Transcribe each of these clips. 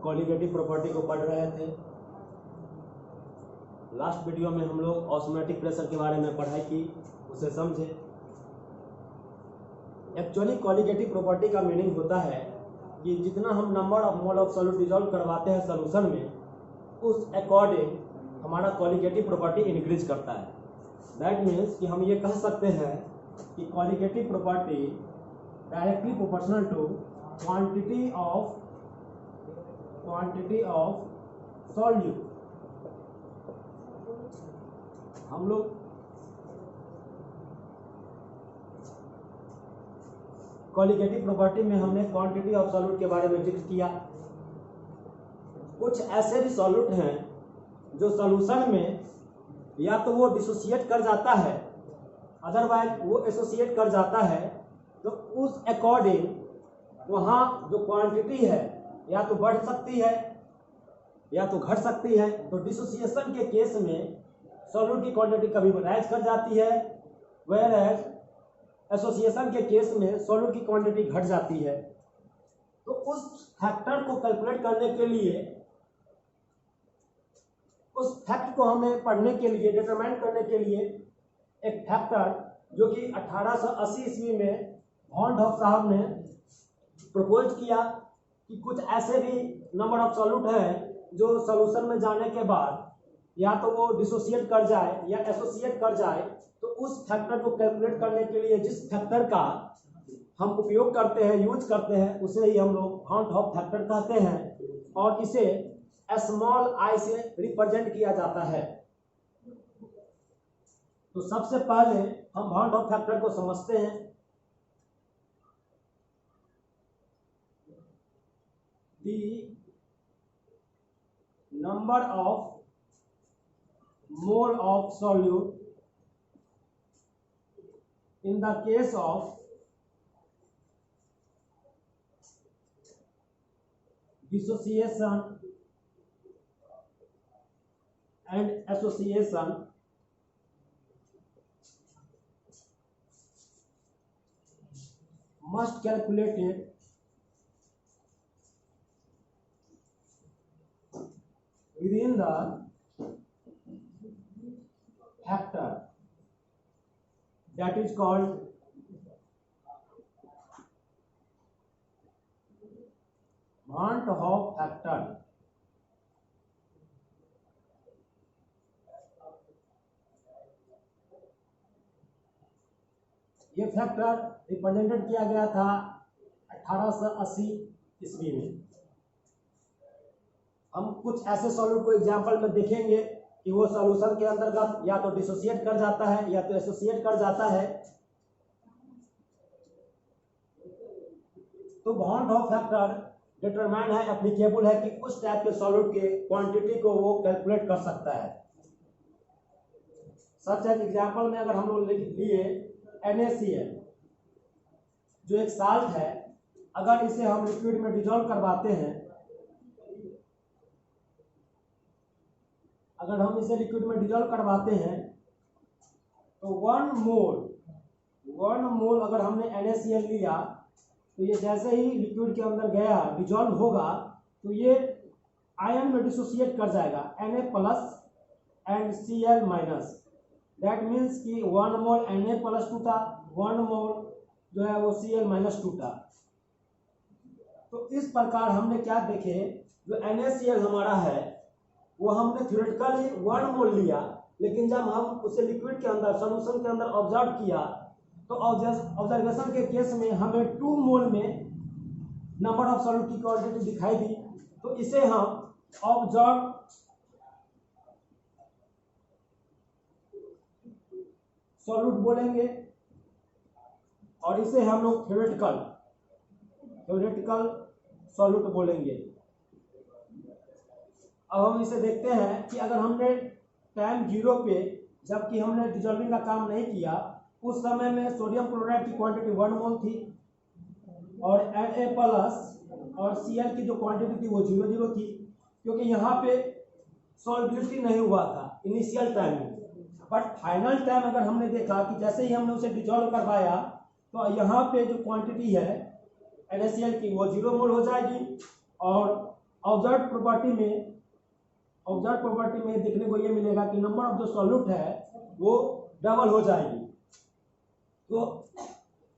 Colligative property को पढ़ रहे थे। लास्ट वीडियो में हम लोग ऑस्मोटिक प्रेशर के बारे में पढ़ाई की, उसे समझे। एक्चुअली कॉलिगेटिव प्रॉपर्टी का मीनिंग होता है कि जितना हम number of mole of solute dissolve करवाते हैं सॉल्यूशन में, उस अकॉर्डिंग हमारा कॉलिगेटिव प्रॉपर्टी इंक्रीज करता है। दैट मीन्स कि हम ये कह सकते हैं कि colligative property directly proportional to quantity of solute. हम लोग कॉलिगेटिव प्रॉपर्टी में हमने क्वांटिटी ऑफ सॉल्यूट के बारे में जिक्र किया। कुछ ऐसे भी सॉल्यूट हैं जो सॉल्यूशन में या तो वो डिसोसिएट कर जाता है, अदरवाइज वो एसोसिएट कर जाता है, तो उस अकॉर्डिंग वहाँ जो क्वांटिटी है या तो बढ़ सकती है या तो घट सकती है। तो डिसोसिएशन के केस में सॉल्यूट की क्वांटिटी कभी राइज कर जाती है, वेयर एज एसोसिएशन के केस में सॉल्यूट की क्वांटिटी घट जाती है। तो उस फैक्टर को कैलकुलेट करने के लिए, उस फैक्ट को हमें पढ़ने के लिए, डिटरमाइन करने के लिए एक फैक्टर जो कि 1880 ईस्वी में वॉन डॉफ साहब ने प्रपोज किया कि कुछ ऐसे भी नंबर ऑफ सॉल्यूट हैं जो सॉल्यूशन में जाने के बाद या तो वो डिसोसिएट कर जाए या एसोसिएट कर जाए। तो उस फैक्टर को कैलकुलेट करने के लिए जिस फैक्टर का हम उपयोग करते हैं, यूज करते हैं, उसे ही हम लोग वॉन डॉफ फैक्टर कहते हैं और इसे स्मॉल आई से रिप्रेजेंट किया जाता है। तो सबसे पहले हम वॉन डॉफ फैक्टर को समझते हैं। The number of mole of solute in the case of dissociation and association must calculated within the factor that is called Van 't Hoff factor। ये फैक्टर रिप्रेजेंटेड किया गया था 1880 ईस्वी में। हम कुछ ऐसे सॉल्यूट को एग्जांपल में देखेंगे कि वो सॉल्यूशन के अंतर्गत या तो डिसोसिएट कर जाता है या तो एसोसिएट कर जाता है। तो वॉन डॉफ फैक्टर डिटरमाइन है, एप्लीकेबल है कि उस टाइप के सॉल्यूट के क्वांटिटी को वो कैलकुलेट कर सकता है। सच एग्जांपल में अगर हम लोग लिए NaCl जो एक साल्ट है, अगर इसे हम लिक्विड में डिजॉल्व करवाते हैं, अगर हम इसे लिक्विड में डिजॉल्व करवाते हैं तो 1 मोल अगर हमने NaCl लिया तो ये जैसे ही लिक्विड के अंदर गया डिजॉल्व होगा तो ये आयन में डिसोसिएट कर जाएगा, Na plus and Cl minus. That means कि 1 मोल Na प्लस 2 था, 1 मोल जो है वो Cl माइनस 2 था। तो इस प्रकार हमने क्या देखे, जो NaCl हमारा है वो हमने थ्योरेटिकली 1 मोल लिया, लेकिन जब हम उसे लिक्विड के अंदर, सॉल्यूशन के अंदर ऑब्जर्व किया तो ऑब्जर्वेशन के केस में हमें 2 मोल में नंबर ऑफ सॉल्यूट की क्वांटिटी दिखाई दी। तो इसे हम ऑब्जर्व सॉल्यूट बोलेंगे और इसे हम लोग थ्योरेटिकल सॉल्यूट बोलेंगे। अब हम इसे देखते हैं कि अगर हमने टाइम 0 पे, जबकि हमने डिजॉल्विंग का काम नहीं किया, उस समय में सोडियम क्लोराइड की क्वांटिटी 1 मोल थी और Na प्लस और Cl की जो क्वांटिटी थी वो 0 थी, क्योंकि यहाँ पे सॉल्युबिलिटी नहीं हुआ था इनिशियल टाइम में। बट फाइनल टाइम अगर हमने देखा कि जैसे ही हमने उसे डिजॉल्व करवाया तो यहाँ पे जो क्वांटिटी है NaCl की वो 0 मोल हो जाएगी और ऑब्जर्व प्रॉपर्टी में देखने को ये मिलेगा कि नंबर ऑफ जो सॉल्यूट है वो डबल हो जाएगी। तो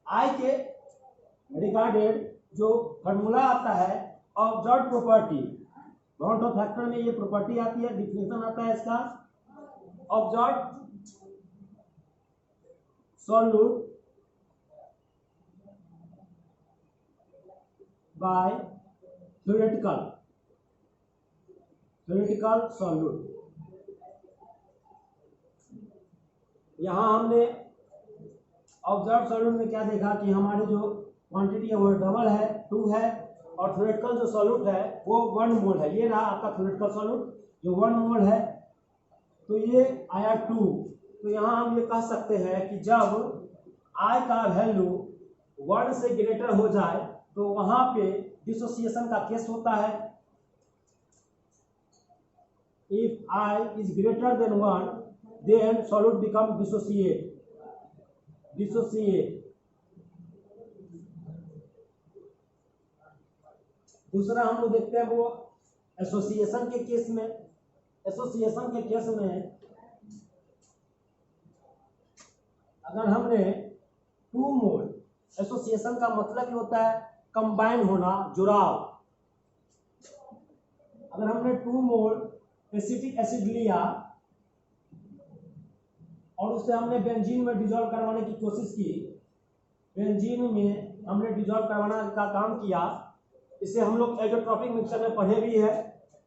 आई के रिगार्डेड जो फॉर्मूला आता है observe property, bound of factor में ये प्रॉपर्टी आती है, डिफिनेशन आता है इसका, observe solute bye theoretical solute. यहां हमने ऑब्जर्व सॉल्यूट में क्या देखा कि हमारी जो क्वांटिटी है वो डबल है, 2 है, और थ्योरेटिकल जो सॉल्यूट है वो 1 मोल है। ये रहा आपका थ्योरेटिकल सॉल्यूट जो 1 मोल है, तो ये आया 2। तो यहाँ हम ये कह सकते हैं कि जब I का वैल्यू 1 से ग्रेटर हो जाए तो वहां पे डिसोसिएशन का केस होता है। If I is greater than 1 then solute become dissociate। दूसरा हम लोग देखते हैं वो एसोसिएशन के केस में। अगर हमने 2 मोल, एसोसिएशन का मतलब ही होता है कंबाइन होना, जुड़ाव। अगर हमने 2 मोल एसिटिक एसिड लिया और उसे हमने बेंजीन में डिसॉल्व करवाने की कोशिश की, बेंजीन में हमने डिसॉल्व करवाने का काम किया। इसे हम लोग एजोट्रॉपिक मिक्सचर में पढ़े भी है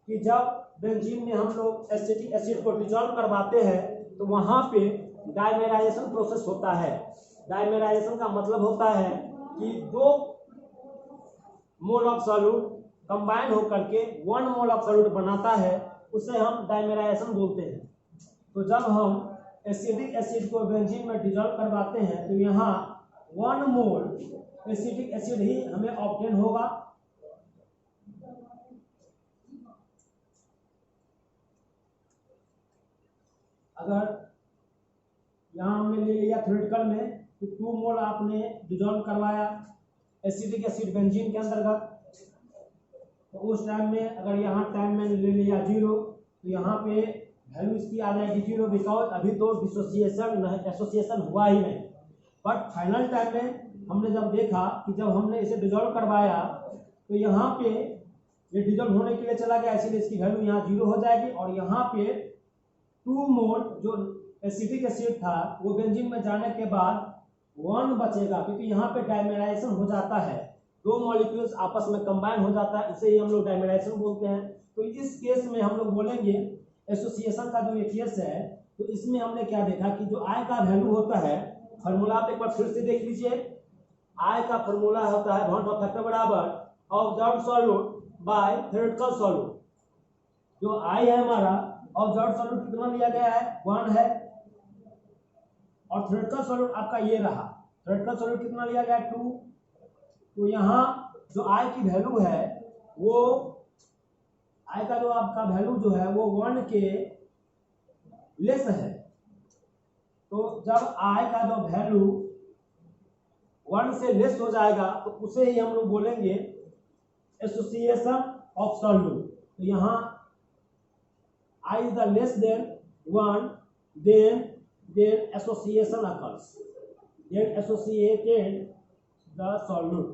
कि जब बेंजीन में हम लोग एसिटिक एसिड को डिसॉल्व करवाते हैं तो वहां पे डाइमेराइजेशन प्रोसेस होता है। डाइमेराइजेशन का मतलब होता है कि 2 मोल ऑफ सॉल्यूट कंबाइन होकर के 1 मोल ऑफ सॉल्यूट बनाता है, उसे हम डाइमेराइजेशन बोलते हैं। तो जब हम एसिडिक एसिड को बेंजीन में डिसॉल्व करवाते हैं तो यहाँ 1 मोल एसिटिक एसिड ही हमें ऑब्टेन होगा। अगर यहाँ हमने ले लिया थ्योरेटिकल में तो 2 मोल आपने डिसॉल्व करवाया एसिडिक एसिड बेंजीन के अंतर्गत, तो उस टाइम में अगर यहाँ टाइम में ले लिया 0 तो यहाँ पे वैल्यू इसकी आ जाएगी 0, बिकॉज अभी तो एसोसिएशन हुआ ही नहीं। बट फाइनल टाइम में हमने जब देखा कि जब हमने इसे डिसॉल्व करवाया तो यहाँ पे ये डिसॉल्व होने के लिए चला गया, इसलिए इसकी वैल्यू यहाँ 0 हो जाएगी। और यहाँ पे 2 मोल जो एसिटिक एसिड था वो बेंजीन में जाने के बाद 1 बचेगा, क्योंकि यहाँ पे डाइमेराइजेशन हो जाता है, 2 मॉलिक्यूल्स आपस में कंबाइन हो जाता है, इसे ही हम लोग डाइमेराइजेशन बोलते हैं। तो इस केस में हम लोग बोलेंगे एसोसिएशन का जो ये केस है, तो इसमें हमने क्या देखा कि जो I का वैल्यू होता है, फॉर्मूला आप एक बार फिर से देख लीजिए। I का फॉर्मूला होता है बाउंड ऑफ फैक्टर बराबर observed solute bye theoretical solute. जो I है हमारा, ऑब्जर्व्ड सॉल्यूट कितना लिया गया है, 1 है, और थ्योरेटिकल सॉल्यूट आपका ये रहा, थ्योरेटिकल सॉल्यूट कितना लिया गया है, 2। तो यहाँ जो I की वैल्यू है वो I का जो आपका वैल्यू जो है वो 1 के लेस है। तो जब I का जो वैल्यू 1 से लेस हो जाएगा तो उसे ही हम लोग बोलेंगे एसोसिएशन ऑफ सॉल्यूट। तो यहाँ I is the less than 1 then association occurs, then associated the solute।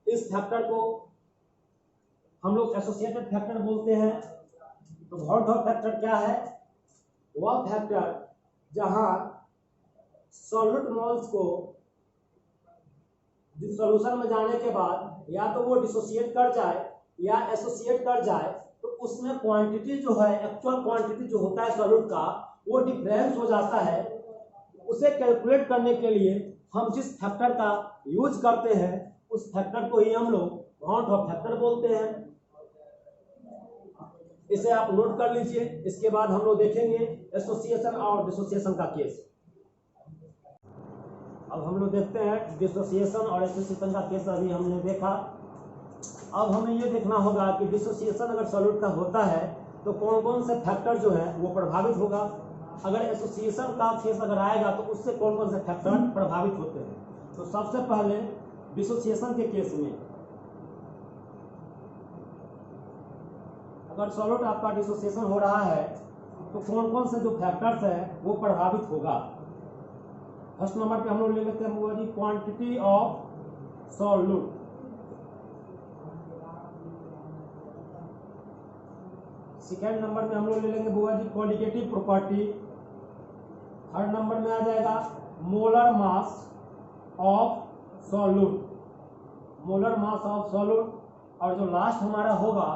इस फैक्टर को हम लोग एसोसिएटेड फैक्टर बोलते हैं। तो बाउंड ऑफ फैक्टर क्या है, वह फैक्टर जहां सॉल्यूट मोल्स को सॉल्यूशन में जाने के बाद या तो वो डिसोसिएट कर जाए या एसोसिएट कर जाए, तो उसमें क्वांटिटी जो है, एक्चुअल क्वांटिटी जो होता है सॉल्यूट का, वो डिफरेंस हो जाता है। उसे कैलकुलेट करने के लिए हम जिस फैक्टर का यूज करते हैं उस फैक्टर को ही हम लोग बाउंड ऑफ फैक्टर बोलते हैं। इसे आप नोट कर लीजिए। इसके बाद हम लोग देखेंगे एसोसिएशन और डिसोसिएशन का केस। अब हम लोग देखते हैं डिसोसिएशन और एसोसिएशन का केस अभी हमने देखा। अब हमें ये देखना होगा कि डिसोसिएशन अगर सॉल्यूट का होता है तो कौन कौन से फैक्टर जो है वो प्रभावित होगा। अगर एसोसिएशन का केस अगर आएगा तो उससे कौन कौन से फैक्टर प्रभावित होते हैं। तो सबसे पहले डिसोसिएशन के केस में अगर सॉल्यूट आपका डिसोसिएशन हो रहा है तो कौन कौन से जो फैक्टर्स है वो प्रभावित होगा। फर्स्ट नंबर पे हम लोग ले लेते हैं बुआ जी quantity of solute. Second number में हम लोग ले लेंगे बुआ जी क्वालिटेटिव प्रॉपर्टी। थर्ड नंबर में आ जाएगा molar mass of solute, molar mass of solute. और जो लास्ट हमारा होगा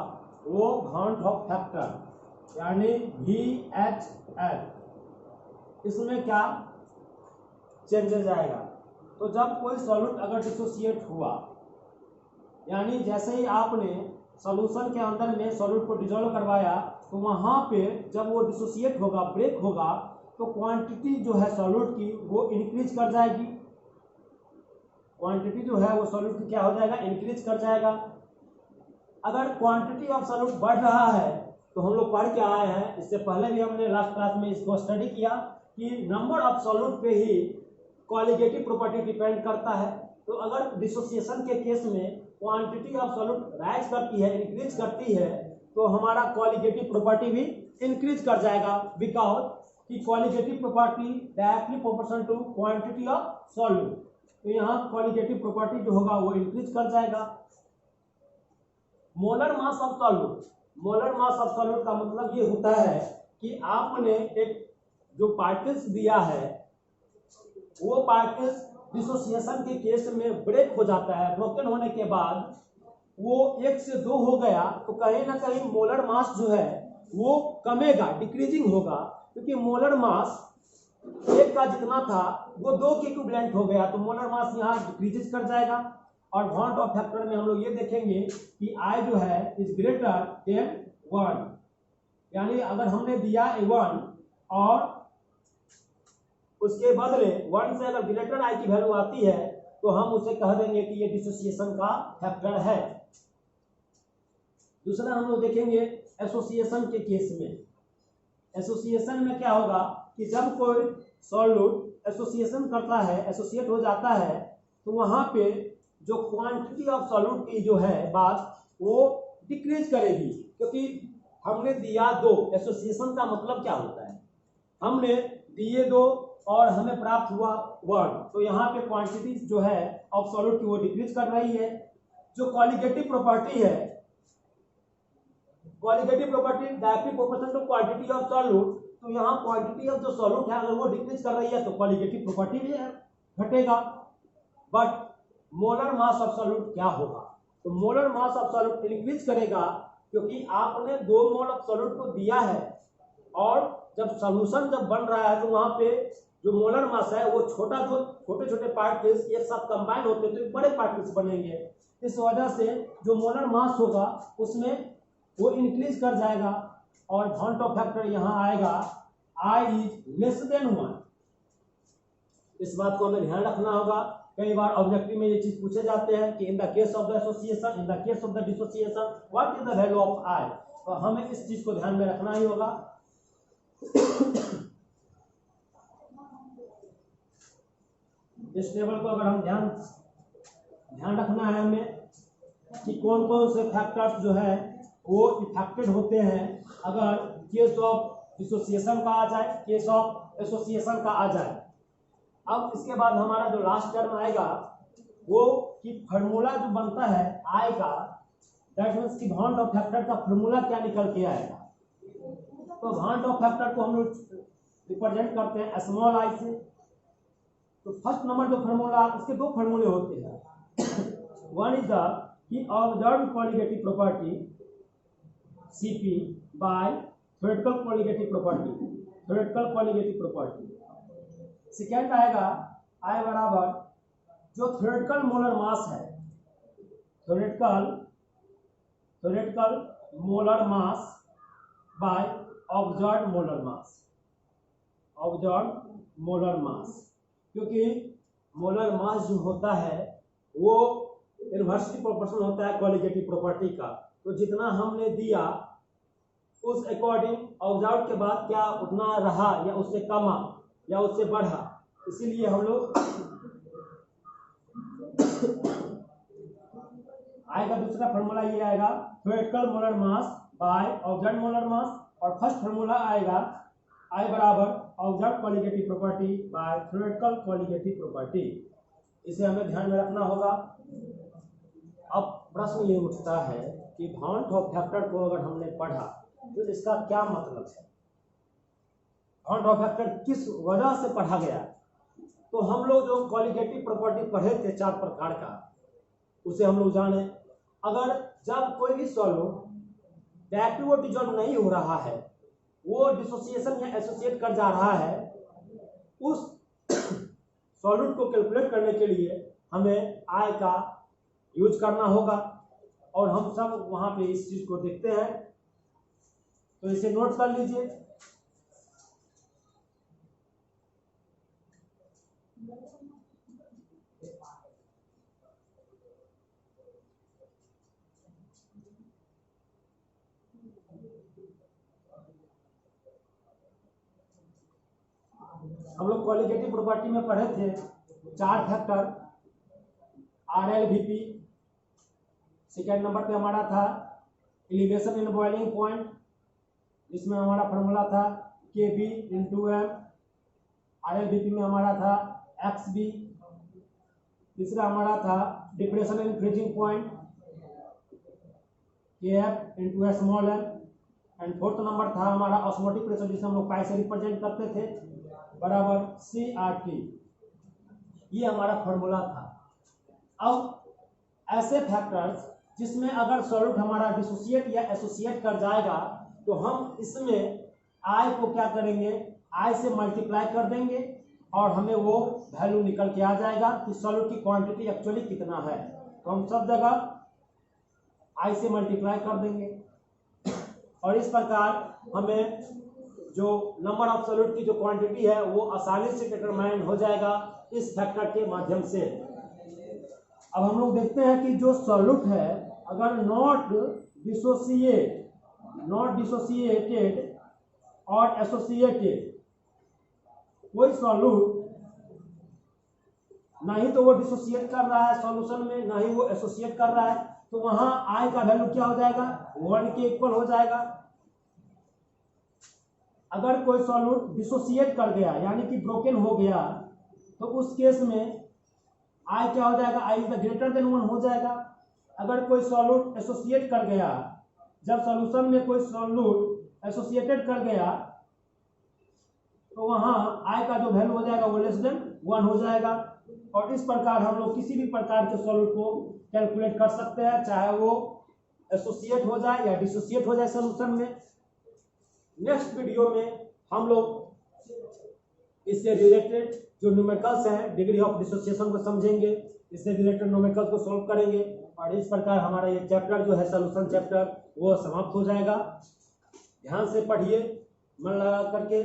वो भान टॉप फैक्टर यानी VHL। इसमें क्या चेंजेस आएगा, तो जब कोई सॉल्यूट अगर डिसोसिएट हुआ, यानी जैसे ही आपने सॉल्यूशन के अंदर में सॉल्यूट को डिसॉल्व करवाया तो वहां पे जब वो डिसोसिएट होगा, ब्रेक होगा, तो क्वांटिटी जो है सॉल्यूट की वो इंक्रीज कर जाएगी। क्वांटिटी जो है वो सॉल्यूट की क्या हो जाएगा, इंक्रीज कर जाएगा। अगर क्वांटिटी ऑफ सॉल्यूट बढ़ रहा है तो हम लोग पढ़ के आए हैं, इससे पहले भी हमने लास्ट क्लास में इसको स्टडी किया कि नंबर ऑफ सॉल्यूट पे ही क्वालिटेटिव प्रॉपर्टी डिपेंड करता है। तो अगर डिसोसिएशन के केस में क्वांटिटी ऑफ सॉल्यूट राइज करती है, इंक्रीज करती है, तो हमारा क्वालिटेटिव प्रॉपर्टी भी इंक्रीज कर जाएगा, बिकॉज कि qualitative property directly proportional to quantity of solute. तो यहाँ क्वालिटेटिव प्रॉपर्टी जो होगा वो इंक्रीज कर जाएगा। Molar mass of solute, molar mass of solute का मतलब ये होता है कि आपने एक जो पार्टिकल्स दिया है वो पार्टिकल्स डिसोसिएशन के केस में ब्रेक हो जाता है, ब्रोकन होने के बाद वो 1 से 2 हो गया तो कहीं ना कहीं मोलर मास जो है वो कमेगा, डिक्रीजिंग होगा, क्योंकि मोलर मास 1 का जितना था वो 2 के इक्विवेलेंट हो गया, तो मोलर मास यहाँ डिक्रीज कर जाएगा। और बॉन्ड ऑफ फैक्टर में हम लोग ये देखेंगे कि I जो है इज ग्रेटर देन 1, यानी अगर हमने दिया 1 और उसके बदले 1 से अगर ग्रेटर I की वैल्यू आती है तो हम उसे कह देंगे कि ये डिसोसिएशन का फैक्टर है। दूसरा हम लोग देखेंगे एसोसिएशन के केस में। एसोसिएशन में क्या होगा कि जब कोई सॉल्यूट एसोसिएशन करता है, एसोसिएट हो जाता है, तो वहां पे जो क्वांटिटी ऑफ सॉल्यूट की जो है बात वो डिक्रीज करेगी, क्योंकि हमने दिया 2। एसोसिएशन का मतलब क्या होता है, हमने दिए 2 और हमें प्राप्त हुआ 1, तो यहाँ पे क्वांटिटी जो है ऑफ सॉल्यूट की वो डिक्रीज कर रही है। जो क्वालिटेटिव प्रॉपर्टी है, qualitative property directly proportional to quantity of solute, तो यहाँ क्वांटिटी ऑफ जो सॉल्यूट है अगर वो डिक्रीज कर रही है तो क्वालिटेटिव प्रॉपर्टी भी घटेगा। But molar mass of solute क्या होगा, तो molar mass of solute increase करेगा, क्योंकि आपने 2 मोल ऑफ सॉल्यूट को दिया है और जब सॉल्यूशन जब बन रहा है तो वहां पे जो मोलर मास है वो छोटे छोटे पार्टिकल्स एक साथ कंबाइन होते हैं तो बड़े पार्टिकल्स बनेंगे। इस वजह से जो मोलर मास होगा उसमें वो इंक्रीज कर जाएगा और बॉन्ड ऑफ फैक्टर यहाँ आएगा I इज लेस देन 1। इस बात को हमें ध्यान रखना होगा। कई बार ऑब्जेक्टिव में ये चीज पूछे जाते हैं कि in the case of the association, in the case of the dissociation what is the value of I, तो हमें इस चीज को ध्यान में रखना ही होगा। इस टेबल को अगर हम ध्यान रखना है हमें कि कौन कौन से फैक्टर्स जो है वो इफेक्टेड होते हैं अगर केस ऑफ डिसोसिएशन का आ जाए, केस ऑफ एसोसिएशन का आ जाए। अब इसके बाद हमारा जो लास्ट टर्म आएगा वो कि फार्मूला जो बनता है I का, दैट मींस कि बॉन्ड ऑफ फैक्टर का फार्मूला क्या निकल के आएगा। तो बॉन्ड ऑफ फैक्टर को हम लोग रिप्रेजेंट करते हैं स्मॉल I से। तो फर्स्ट नंबर जो फार्मूला, इसके 2 फार्मूले होते हैं। वन इज द कि observe qualitative property CP by theoretical qualitative property. Second आएगा I बराबर जो थ्योरेटिकल मोलर मास है, theoretical molar mass by observe molar mass, क्योंकि मोलर मास जो होता है वो इनवर्सली प्रोपोर्शनल होता है क्वालिटेटिव प्रॉपर्टी का। तो जितना हमने दिया उस अकॉर्डिंग ऑब्जर्व के बाद क्या उतना रहा या उससे कमा या उससे बढ़ा, इसीलिए हम लोग आएगा दूसरा फॉर्मूला ये आएगा theoretical molar mass by observe molar मास, और फर्स्ट फार्मूला आएगा I बराबर observe colligative property bye theoretical colligative property. इसे हमें ध्यान में रखना होगा। अब प्रश्न ये उठता है कि वॉन टॉप फैक्टर को अगर हमने पढ़ा तो इसका क्या मतलब है, वॉन टॉप फैक्टर किस वजह से पढ़ा गया। तो हम लोग जो कॉलिगेटिव प्रॉपर्टी पढ़े थे 4 प्रकार का, उसे हम लोग जाने। अगर जब कोई भी सॉल्यूट बैकवर्ड डिसॉल्व नहीं हो रहा है, वो डिसोसिएशन या एसोसिएट कर जा रहा है, उस सॉल्यूट को कैलकुलेट करने के लिए हमें I का यूज करना होगा, और हम सब वहां पे इस चीज को देखते हैं। तो इसे नोट कर लीजिए। हम लोग क्वालिटेटिव प्रॉपर्टी में पढ़े थे 4 फैक्टर, RLVP, सेकेंड नंबर पे हमारा था एलिवेशन इन बॉइलिंग पॉइंट, इसमें हमारा फॉर्मूला था KB × M। RLVP में हमारा था XB। तीसरा हमारा था depression in freezing point, KF × small m। And fourth number था हमारा ऑस्मोटिक प्रेशर, जिसे हम लोग पाई से रिप्रेजेंट करते थे, बराबर CRT। ये हमारा फॉर्मूला था। अब ऐसे फैक्टर्स जिसमें अगर सॉल्यूट हमारा डिसोसिएट या एसोसिएट कर जाएगा, तो हम इसमें I को क्या करेंगे, I से मल्टीप्लाई कर देंगे, और हमें वो वैल्यू निकल के आ जाएगा कि सॉल्यूट की क्वांटिटी एक्चुअली कितना है। तो हम सब जगह I से मल्टीप्लाई कर देंगे, और इस प्रकार हमें जो नंबर ऑफ सॉल्यूट की जो क्वांटिटी है वो आसानी से डिटरमाइन हो जाएगा इस फैक्टर के माध्यम से। अब हम लोग देखते हैं कि जो सॉल्यूट है अगर नॉट डिसोसिएटेड और एसोसिएटेड, कोई सॉल्यूट ना ही तो वो डिसोसिएट कर रहा है सॉल्यूशन में, ना ही वो एसोसिएट कर रहा है, तो वहां I का वैल्यू क्या हो जाएगा, 1 के इक्वल हो जाएगा। अगर कोई सॉल्यूट डिसोसिएट कर गया यानी कि ब्रोकन हो गया, तो उस केस में I क्या हो जाएगा, I इज ग्रेटर देन 1 हो जाएगा। अगर कोई सॉल्यूट एसोसिएट कर गया, जब सॉल्यूशन में कोई सॉल्यूट एसोसिएटेड कर गया, तो वहां I का जो वैल्यू हो जाएगा वो लेस देन 1 हो जाएगा। और इस प्रकार हम लोग किसी भी प्रकार के सॉल्यूट को कैलकुलेट कर सकते हैं, चाहे वो एसोसिएट हो जाए या डिसोसिएट हो जाए सॉल्यूशन में। नेक्स्ट वीडियो में हम लोग इससे रिलेटेड जो न्यूमेरिकल्स हैं, डिग्री ऑफ डिसोसिएशन को समझेंगे, इससे रिलेटेड न्यूमेरिकल्स को सॉल्व करेंगे, और इस प्रकार हमारा ये चैप्टर जो है सॉल्यूशन चैप्टर वो समाप्त हो जाएगा। ध्यान से पढ़िए, मन लगा करके।